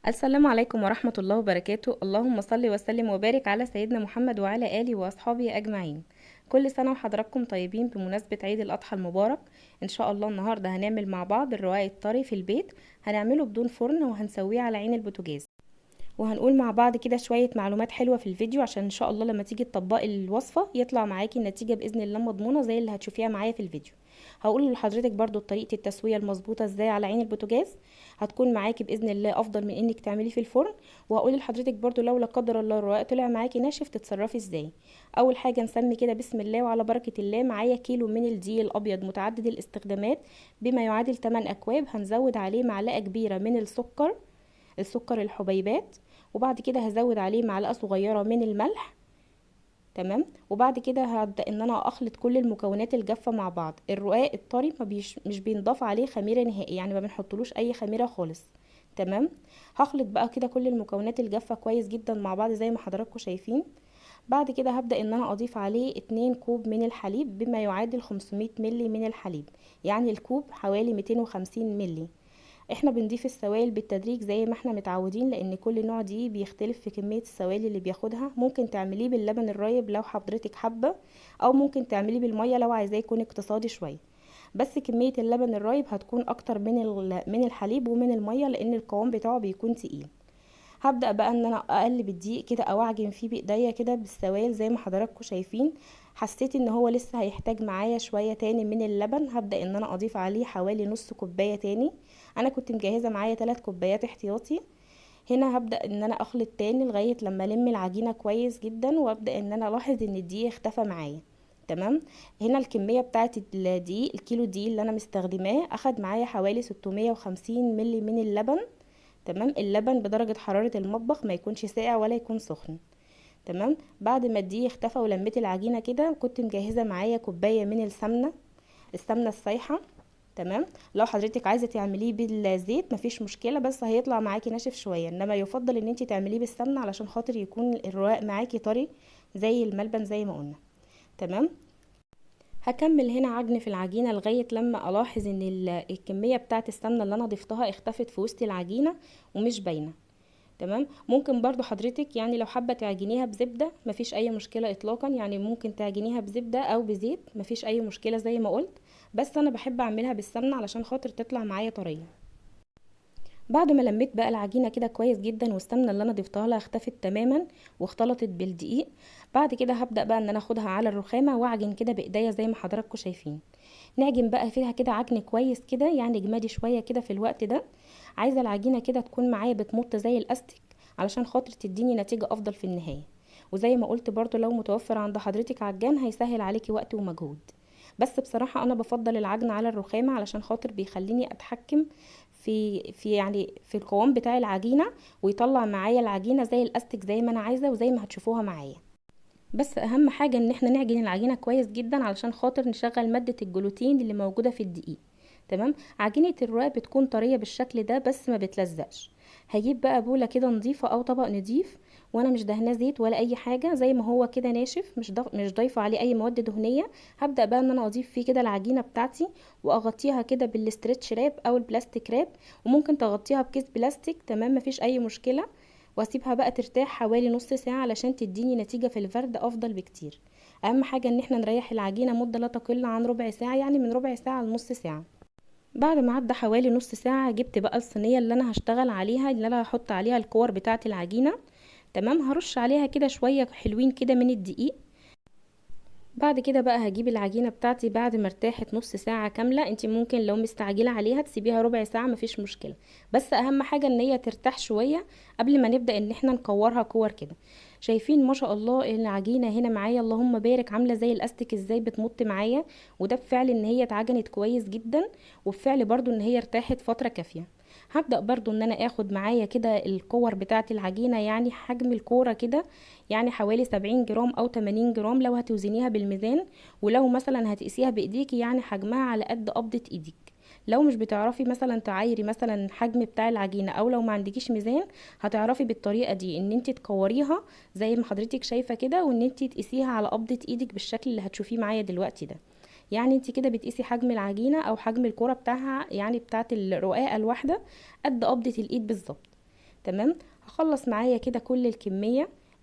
السلام عليكم ورحمة الله وبركاته. اللهم صل وسلم وبارك على سيدنا محمد وعلى آله وأصحابه أجمعين. كل سنة وحضراتكم طيبين بمناسبة عيد الأضحى المبارك. إن شاء الله النهاردة هنعمل مع بعض الرقاق الطري في البيت. هنعمله بدون فرن وهنسويه على عين البوتاجاز، وهنقول مع بعض كده شوية معلومات حلوة في الفيديو عشان إن شاء الله لما تيجي تطبقي الوصفة يطلع معاكي النتيجة بإذن الله مضمونة زي اللي هتشوفيها معايا في الفيديو. هقول لحضرتك برضو طريقة التسوية المظبوطة ازاي على عين البوتاجاز، هتكون معاكي بإذن الله أفضل من إنك تعمليه في الفرن. وهقول لحضرتك برضو لو لا قدر الله الرقاق طلع معاكي ناشف تتصرفي ازاي. أول حاجة نسمي كده بسم الله وعلى بركة الله. معايا كيلو من الدقيق الأبيض متعدد الاستخدامات بما يعادل 8 أكواب. هنزود عليه معلقة كبيرة من السكر الحبيبات، وبعد كده هزود عليه معلقة صغيرة من الملح. تمام. وبعد كده هبدأ ان انا اخلط كل المكونات الجافة مع بعض. الرقاق الطري مش بينضاف عليه خميرة نهائي، يعني ما بنحطلوش اي خميرة خالص. تمام. هخلط بقى كده كل المكونات الجافة كويس جدا مع بعض زي ما حضراتكم شايفين. بعد كده هبدأ ان انا اضيف عليه 2 كوب من الحليب بما يعادل 500 ملي من الحليب، يعني الكوب حوالي 250 ملي. احنا بنضيف السوائل بالتدريج زي ما احنا متعودين، لان كل نوع دي بيختلف في كمية السوائل اللي بياخدها. ممكن تعمليه باللبن الرايب لو حضرتك حابة، او ممكن تعمليه بالمية لو عايزاه يكون اقتصادي شوية. بس كمية اللبن الرايب هتكون اكتر من الحليب ومن المية، لان القوام بتاعه بيكون تقيل. هبدأ بقى ان انا اقلب الدقيق كده او اعجن فيه بايديا كده بالسوائل زي ما حضراتكم شايفين. حسيت ان هو لسه هيحتاج معايا شوية تاني من اللبن، هبدأ ان انا اضيف عليه حوالي نص كوباية تاني. انا كنت مجهزة معايا 3 كوبايات احتياطي. هنا هبدأ ان انا اخلط تاني لغاية لما الم العجينة كويس جدا، وابدأ ان انا الاحظ ان الدقيق اختفى معايا. تمام. هنا الكمية بتاعت الدقيق، الكيلو دقيق اللي انا مستخدماه اخد معايا حوالي 650 ملي من اللبن. تمام. اللبن بدرجة حرارة المطبخ، ما يكونش ساقع ولا يكون سخن. تمام. بعد ما الدقيق اختفى ولميت العجينة كده، كنت مجهزة معايا كوباية من السمنة السايحة. تمام. لو حضرتك عايزة تعمليه بالزيت مفيش مشكلة، بس هيطلع معاكي ناشف شوية، انما يفضل ان انتي تعمليه بالسمنة علشان خاطر يكون الرواق معاكي طري زي الملبن زي ما قلنا. تمام. هكمل هنا عجن في العجينة لغاية لما الاحظ ان الكمية بتاعت السمنة اللي انا ضفتها اختفت في وسط العجينة ومش باينة. تمام. ممكن برضو حضرتك يعني لو حابة تعجنيها بزبدة مفيش اي مشكلة اطلاقا، يعني ممكن تعجنيها بزبدة او بزيت مفيش اي مشكلة زي ما قلت. بس انا بحب اعملها بالسمنة علشان خاطر تطلع معايا طرية. بعد ما لميت بقى العجينه كده كويس جدا والسمنه اللي انا ضفتها لها اختفت تماما واختلطت بالدقيق، بعد كده هبدا بقى ان انا اخدها على الرخامه واعجن كده بايديا زي ما حضراتكم شايفين. نعجن بقى فيها كده عجن كويس كده، يعني اجمادي شويه كده في الوقت ده. عايزه العجينه كده تكون معايا بتمط زي الاستيك علشان خاطر تديني نتيجه افضل في النهايه. وزي ما قلت برضو لو متوفر عند حضرتك عجان هيسهل عليكي وقت ومجهود. بس بصراحة انا بفضل العجن على الرخامة علشان خاطر بيخليني اتحكم في القوام بتاع العجينة، ويطلع معايا العجينة زي الاستيك زي ما انا عايزة وزي ما هتشوفوها معايا. بس اهم حاجة ان احنا نعجن العجينة كويس جدا علشان خاطر نشغل مادة الجلوتين اللي موجودة في الدقيق. تمام. عجينة الرقاق بتكون طرية بالشكل ده بس ما بتلزقش. هجيب بقى بولة كده نظيفة او طبق نضيف، وانا مش دهناه زيت ولا اي حاجة، زي ما هو كده ناشف مش ضايفة عليه اي مواد دهنية. هبدأ بقى ان انا اضيف فيه كده العجينة بتاعتي، واغطيها كده بالاسترتش راب او البلاستيك راب، وممكن تغطيها بكيس بلاستيك. تمام. مفيش اي مشكلة. واسيبها بقى ترتاح حوالي نص ساعة علشان تديني نتيجة في الفرد افضل بكتير. اهم حاجة ان احنا نريح العجينة مدة لا تقل عن ربع ساعة، يعني من ربع ساعة لنص ساعة. بعد ما عدى حوالي نص ساعة جبت بقى الصينية اللي انا هشتغل عليها، اللي انا هحط عليها الكور بتاعة العجينة. تمام. هرش عليها كده شوية حلوين كده من الدقيق. بعد كده بقى هجيب العجينة بتاعتي بعد ما ارتاحت نص ساعة كاملة. انتي ممكن لو مستعجلة عليها تسيبيها ربع ساعة مفيش مشكلة، بس اهم حاجة ان هي ترتاح شوية قبل ما نبدأ ان احنا نكورها كور كده. شايفين ما شاء الله العجينة هنا معايا اللهم بارك عاملة زي الاستيك ازاي بتمط معايا. وده بفعل ان هي اتعجنت كويس جدا، وبفعل برضو ان هي ارتاحت فترة كافية. هبدأ برضو ان انا اخد معايا كده الكور بتاعة العجينة، يعني حجم الكورة كده يعني حوالي 70 جرام او 80 جرام لو هتوزنيها بالميزان. ولو مثلا هتقيسيها بايديكي يعني حجمها على قد قبضة ايدك. لو مش بتعرفي مثلا تعايري مثلا الحجم بتاع العجينة، او لو ما عندكيش ميزان، هتعرفي بالطريقة دي ان انت تكوريها زي ما حضرتك شايفة كده، وان انت تقيسيها على قبضة ايدك بالشكل اللي هتشوفيه معايا دلوقتي ده. يعني انت كده بتقيسي حجم العجينة او حجم الكرة بتاعها، يعني بتاعت الرقاقة الواحدة قد قبضة الايد بالظبط. تمام. هخلص معايا كده كل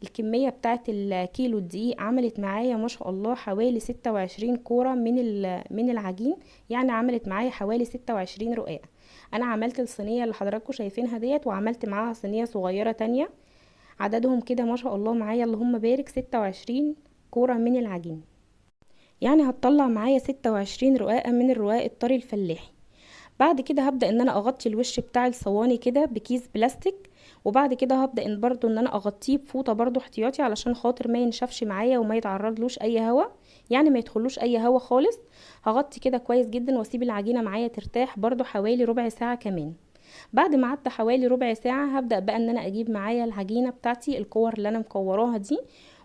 الكمية بتاعت الكيلو الدقيق عملت معايا ما شاء الله حوالي 26 كورة من العجين. يعني عملت معايا حوالي 26 رقاق. انا عملت الصينية اللي حضراتكم شايفينها ديت، وعملت معاها صينية صغيرة تانية، عددهم كده ما شاء الله معايا اللهم بارك 26 كورة من العجين. يعني هتطلع معايا 26 رقاقة من الرقاق الطري الفلاحي. بعد كده هبدأ ان انا اغطي الوش بتاع الصواني كده بكيس بلاستيك، وبعد كده هبدأ ان برضو ان انا اغطيه بفوطة برضو احتياطي علشان خاطر ما ينشفش معايا وما يتعرضلوش اي هوا، يعني ما يدخلوش اي هوا خالص. هغطي كده كويس جدا واسيب العجينة معايا ترتاح برضو حوالي ربع ساعة كمان. بعد ما قعدت حوالي ربع ساعة هبدأ بقى ان انا اجيب معايا العجينة بتاعتي، الكور اللي انا مكوراها دي،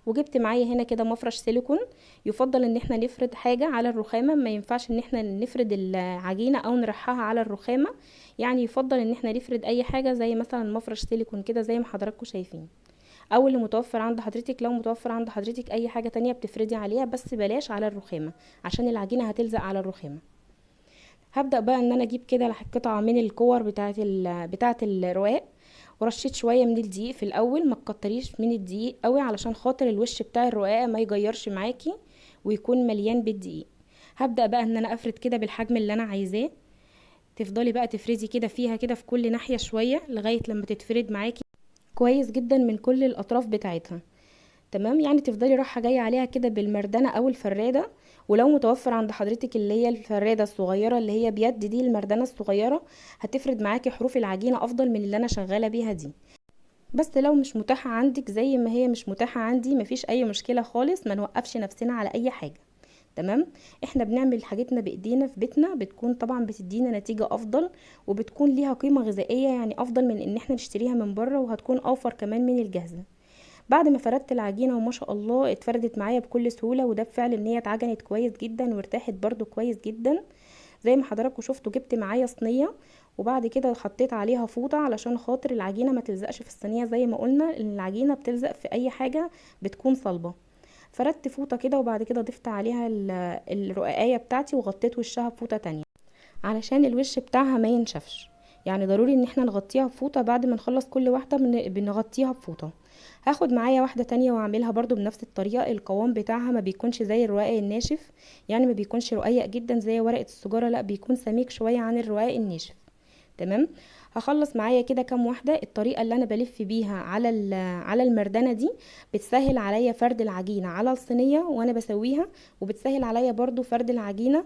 وجبت معايا هنا كده مفرش سيليكون. يفضل ان احنا نفرد حاجة على الرخامة، ما ينفعش ان احنا نفرد العجينة او نرحها على الرخامة. يعني يفضل ان احنا نفرد اي حاجة زي مثلا مفرش سيليكون كده زي ما حضراتكم شايفين، او اللي متوفر عند حضرتك. لو متوفر عند حضرتك اي حاجة تانية بتفردي عليها، بس بلاش على الرخامة عشان العجينة هتلزق على الرخامة. هبدأ بقى ان انا اجيب كده قطعة من الكور بتاعة الرواق، ورشيت شوية من الدقيق في الاول. ما تكتريش من الدقيق قوي علشان خاطر الوش بتاع الرقاقة ما يجيرش معاكي ويكون مليان بالدقيق. هبدأ بقى ان انا افرد كده بالحجم اللي انا عايزاه. تفضلي بقى تفردي كده فيها كده في كل ناحية شوية لغاية لما تتفرد معاكي كويس جدا من كل الاطراف بتاعتها. تمام. يعني تفضلي رايحه جايه عليها كده بالمردنه او الفراده. ولو متوفر عند حضرتك اللي هي الفراده الصغيره اللي هي بيد دي، المردنه الصغيره هتفرد معاكي حروف العجينه افضل من اللي انا شغاله بيها دي. بس لو مش متاحه عندك زي ما هي مش متاحه عندي، مفيش اي مشكله خالص، ما نوقفش نفسنا على اي حاجه. تمام. احنا بنعمل حاجتنا بايدينا في بيتنا، بتكون طبعا بتدينا نتيجه افضل، وبتكون ليها قيمه غذائيه يعني افضل من ان احنا نشتريها من بره، وهتكون اوفر كمان من الجاهزه. بعد ما فردت العجينه وما شاء الله اتفردت معايا بكل سهوله، وده بفعل ان هي اتعجنت كويس جدا وارتاحت برضو كويس جدا زي ما حضراتكم شفتوا. جبت معايا صينيه، وبعد كده حطيت عليها فوطه علشان خاطر العجينه ما تلزقش في الصينيه، زي ما قلنا ان العجينه بتلزق في اي حاجه بتكون صلبه. فردت فوطه كده، وبعد كده ضفت عليها الرقاقيه بتاعتي وغطيت وشها بفوطه تانية علشان الوش بتاعها ما ينشفش. يعني ضروري ان احنا نغطيها بفوطه، بعد ما نخلص كل واحده بنغطيها بفوطه. هاخد معايا واحده تانية واعملها برضو بنفس الطريقه. القوام بتاعها ما بيكونش زي الرقاق الناشف، يعني ما بيكونش رقيق جدا زي ورقه السجاره، لا بيكون سميك شويه عن الرقاق الناشف. تمام. هخلص معايا كده كام واحده. الطريقه اللي انا بلف بيها على المردنه دي بتسهل عليا فرد العجينه على الصينيه وانا بسويها، وبتسهل عليا برضو فرد العجينه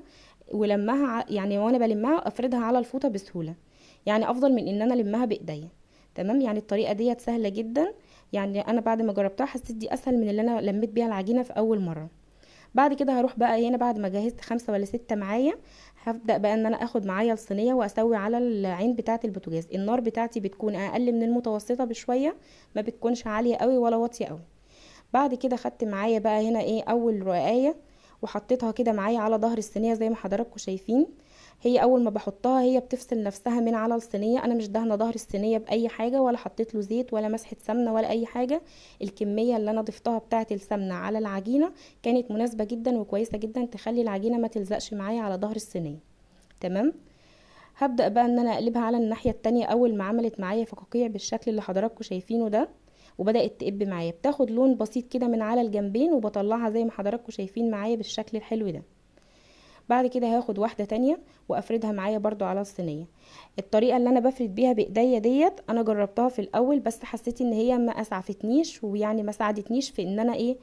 ولمها يعني وانا بلمها افردها على الفوطه بسهوله. يعني افضل من ان انا المها بايديا. تمام. يعني الطريقه ديت سهله جدا. يعني انا بعد ما جربتها حسيت دي اسهل من اللي انا لميت بيها العجينه في اول مره. بعد كده هروح بقى هنا بعد ما جهزت 5 ولا 6 معايا، هبدأ بقى ان انا اخد معايا الصينية واسوي على العين بتاعة البوتاجاز. النار بتاعتي بتكون اقل من المتوسطة بشوية، ما بتكونش عالية قوي ولا واطية قوي. بعد كده خدت معايا بقى هنا ايه اول رقاية، وحطيتها كده معايا على ظهر الصينية زي ما حضراتكم شايفين. هي اول ما بحطها هي بتفصل نفسها من على الصينية. انا مش دهنة ظهر الصينية باي حاجة، ولا حطيت له زيت ولا مسحة سمنة ولا اي حاجة. الكمية اللي انا ضفتها بتاعة السمنة على العجينة كانت مناسبة جدا وكويسة جدا، تخلي العجينة ما تلزقش معايا على ظهر الصينية. تمام. هبدأ بقى ان انا اقلبها على الناحية التانية. اول ما عملت معايا فقاقيع بالشكل اللي حضراتكم شايفينه ده، وبدأت تقب معايا، بتاخد لون بسيط كده من على الجنبين، وبطلعها زي ما حضراتكم شايفين معايا بالشكل الحلو ده. بعد كده هاخد واحدة تانية وافردها معايا برضو على الصينية. الطريقة اللي انا بفرد بيها بايديا ديت انا جربتها في الاول، بس حسيت ان هي ما اسعفتنيش، ويعني ما ساعدتنيش في ان انا ايه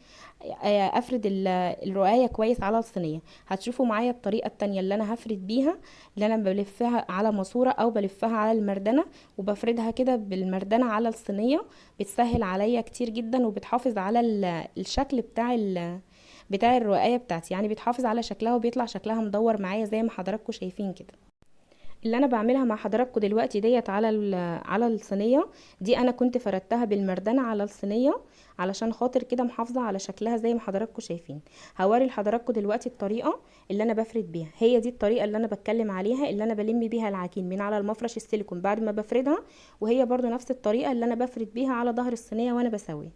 افرد الرقاية كويس على الصينية. هتشوفوا معايا الطريقة التانية اللي انا هفرد بيها، اللي انا بلفها على ماسورة او بلفها على المردنة، وبفردها كده بالمردنة على الصينية. بتسهل عليا كتير جدا، وبتحافظ على الشكل بتاع الرقاية بتاعتي. يعني بتحافظ على شكلها وبيطلع شكلها مدور معايا زي ما حضراتكم شايفين كده. اللي انا بعملها مع حضراتكم دلوقتي ديت على الصينيه دي، انا كنت فردتها بالمردنه على الصينيه علشان خاطر كده محافظه على شكلها زي ما حضراتكم شايفين. هوري لحضراتكم دلوقتي الطريقه اللي انا بفرد بيها. هي دي الطريقه اللي انا بتكلم عليها، اللي انا بلم بيها العجين من على المفرش السيليكون بعد ما بفردها، وهي برضو نفس الطريقه اللي انا بفرد بيها على ظهر الصينيه وانا بسوي.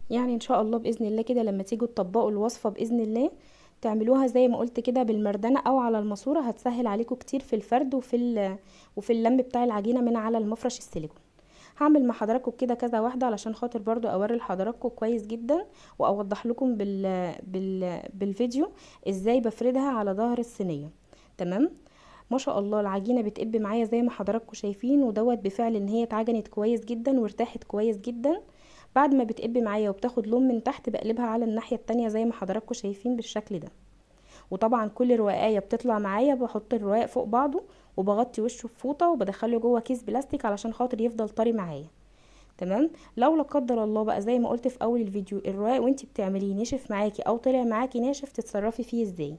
يعني ان شاء الله باذن الله كده لما تيجوا تطبقوا الوصفه باذن الله تعملوها زي ما قلت كده بالمردنه او على الماسوره، هتسهل عليكم كتير في الفرد وفي اللم بتاع العجينه من على المفرش السيليكون. هعمل مع حضراتكم كده كذا واحده علشان خاطر برضو اوري لحضراتكم كويس جدا، واوضح لكم بالفيديو ازاي بفردها على ظهر الصينيه. تمام. ما شاء الله العجينه بتقب معايا زي ما حضراتكم شايفين، ودوت بفعل ان هي اتعجنت كويس جدا وارتاحت كويس جدا. بعد ما بتقب معايا وبتاخد لون من تحت، بقلبها على الناحيه التانية زي ما حضراتكم شايفين بالشكل ده. وطبعا كل رواقايه بتطلع معايا بحط الرواق فوق بعضه، وبغطي وشه بفوطه، وبدخله جوه كيس بلاستيك علشان خاطر يفضل طري معايا. تمام. لو لا قدر الله بقى زي ما قلت في اول الفيديو الرواق وانتي بتعمليه نشف معاكي او طلع معاكي ناشف، تتصرفي فيه ازاي؟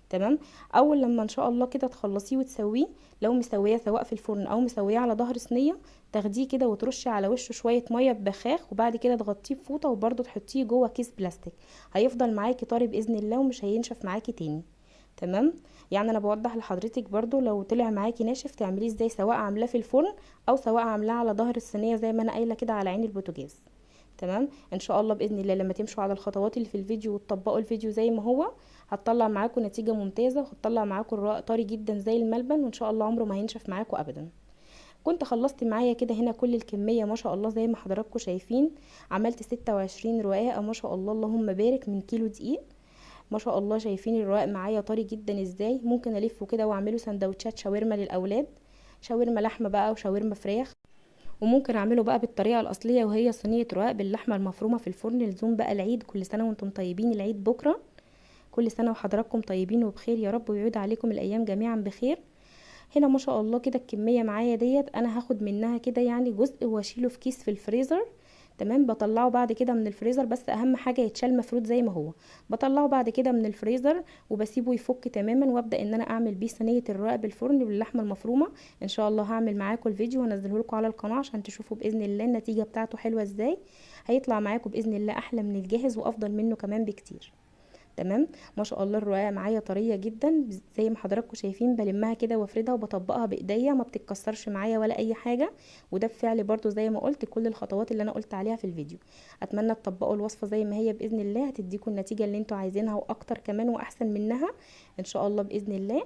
تمام. اول لما ان شاء الله كده تخلصيه وتسويه، لو مسويه سواء في الفرن او مسويه على ظهر صينيه، تاخديه كده وترشي على وشه شويه ميه ببخاخ، وبعد كده تغطيه بفوطه وبرده تحطيه جوه كيس بلاستيك. هيفضل معاكي طري باذن الله ومش هينشف معاكي تاني. تمام. يعني انا بوضح لحضرتك برضو لو طلع معاكي ناشف تعمليه ازاي، سواء عاملاه في الفرن او سواء عاملاه على ظهر الصينيه زي ما انا قايله كده على عين البوتاجاز. تمام. ان شاء الله باذن الله لما تمشوا على الخطوات اللي في الفيديو وتطبقوا الفيديو زي ما هو، هتطلع معاكم نتيجه ممتازه، وهتطلع معاكم الرق طري جدا زي الملبن، وان شاء الله عمره ما هينشف معاكم ابدا. كنت خلصت معايا كده هنا كل الكميه ما شاء الله زي ما حضراتكم شايفين. عملت 26 رقاقه ما شاء الله اللهم بارك من كيلو دقيق. ما شاء الله شايفين الرواق معايا طري جدا ازاي. ممكن الفه كده واعمله سندوتشات شاورما للاولاد، شاورما لحمه بقى وشاورما فراخ. وممكن اعمله بقى بالطريقه الاصليه وهي صينيه رواق باللحمه المفرومه في الفرن لزوم بقى العيد. كل سنه وانتم طيبين، العيد بكره. كل سنه وحضراتكم طيبين وبخير يا رب، ويعود عليكم الايام جميعا بخير. هنا ما شاء الله كده الكميه معايا ديت انا هاخد منها كده يعني جزء واشيله في كيس في الفريزر. تمام. بطلعه بعد كده من الفريزر، بس اهم حاجه يتشال مفروض زي ما هو. بطلعه بعد كده من الفريزر وبسيبه يفك تماما، وابدا ان انا اعمل بيه صينيه الرقاق بالفرن باللحمه المفرومه. ان شاء الله هعمل معاكم الفيديو وانزله لكم على القناه عشان تشوفوا باذن الله النتيجه بتاعته حلوه ازاي. هيطلع معاكم باذن الله احلى من الجاهز وافضل منه كمان بكتير. تمام. ما شاء الله الرقاقه معايا طريه جدا زي ما حضراتكم شايفين. بلمها كده وافردها وبطبقها بايديا، ما بتتكسرش معايا ولا اي حاجه. وده بفعل برضو زي ما قلت كل الخطوات اللي انا قلت عليها في الفيديو. اتمنى تطبقوا الوصفه زي ما هي باذن الله، هتديكم النتيجه اللي انتوا عايزينها واكتر كمان واحسن منها ان شاء الله باذن الله.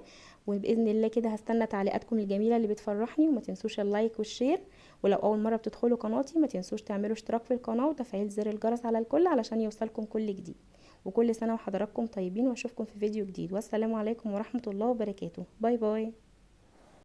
وباذن الله كده هستنى تعليقاتكم الجميله اللي بتفرحني، وما تنسوش اللايك والشير. ولو اول مره بتدخلوا قناتي ما تنسوش تعملوا اشتراك في القناه وتفعيل زر الجرس على الكل علشان يوصلكم كل جديد. وكل سنة وحضراتكم طيبين، واشوفكم في فيديو جديد، والسلام عليكم ورحمة الله وبركاته. باي باي.